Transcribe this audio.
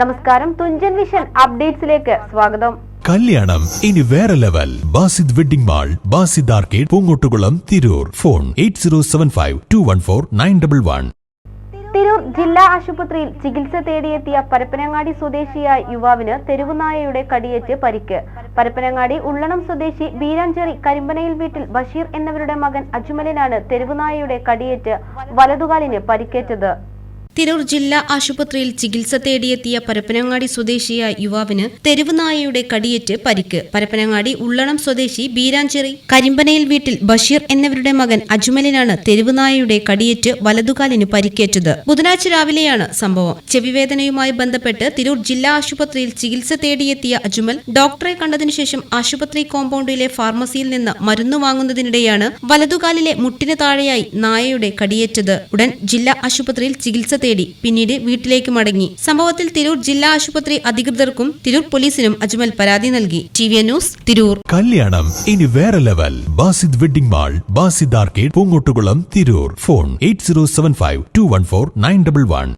നമസ്കാരം, തുഞ്ചൻ വിഷൻ അപ്ഡേറ്റ്സിലേക്ക് സ്വാഗതം. കല്യാണം ഇനി വേറെ level. Basid wedding mall, Basid arcade, Poongottukulam, Tirur. Phone 8075214911. Tirur ജില്ലാ ആശുപത്രിയിൽ ചികിത്സ തേടിയെത്തിയ പരപ്പനങ്ങാടി സ്വദേശിയായ യുവാവിന് തെരുവുനായയുടെ കടിയേറ്റ് പരിക്ക്. പരപ്പനങ്ങാടി ഉള്ളണം സ്വദേശി ബീരാഞ്ചേരി കരിമ്പനയിൽ വീട്ടിൽ ബഷീർ എന്നിവരുടെ മകൻ അജ്മലിനാണ് തെരുവുനായയുടെ കടിയേറ്റ് വലതുകാലിന് പരിക്കേറ്റത്. തിരൂർ ജില്ലാ ആശുപത്രിയിൽ ചികിത്സ തേടിയെത്തിയ പരപ്പനങ്ങാടി സ്വദേശിയായ യുവാവിന് തെരുവുനായയുടെ കടിയേറ്റ് പരിക്ക്. പരപ്പനങ്ങാടി ഉള്ളണം സ്വദേശി ബീരാഞ്ചേരി കരിമ്പനയിൽ വീട്ടിൽ ബഷീർ എന്നിവരുടെ മകൻ അജ്മലിനാണ് തെരുവുനായയുടെ കടിയേറ്റ് വലതുകാലിന് പരിക്കേറ്റത്. ബുധനാഴ്ച രാവിലെയാണ് സംഭവം. ചെവിവേദനയുമായി ബന്ധപ്പെട്ട് തിരൂർ ജില്ലാ ആശുപത്രിയിൽ ചികിത്സ തേടിയെത്തിയ അജ്മൽ ഡോക്ടറെ കണ്ടതിനു ശേഷം ആശുപത്രി കോമ്പൗണ്ടിലെ ഫാർമസിയിൽ നിന്ന് മരുന്ന് വാങ്ങുന്നതിനിടെയാണ് വലതുകാലിലെ മുട്ടിന് താഴെയായി നായയുടെ കടിയേറ്റത്. ഉടൻ ജില്ലാ ആശുപത്രിയിൽ ചികിത്സ തേടി പിന്നീട് വീട്ടിലേക്ക് മടങ്ങി. സംഭവത്തിൽ തിരൂർ ജില്ലാ ആശുപത്രി അധികൃതർക്കും തിരൂർ പോലീസിനും അജ്മൽ പരാതി നൽകി. TVN news, Tirur. കല്യാണം ഇനി വേറെ level. Basid wedding mall, Basid arcade, Poongottukulam, Tirur. Phone 8075214911.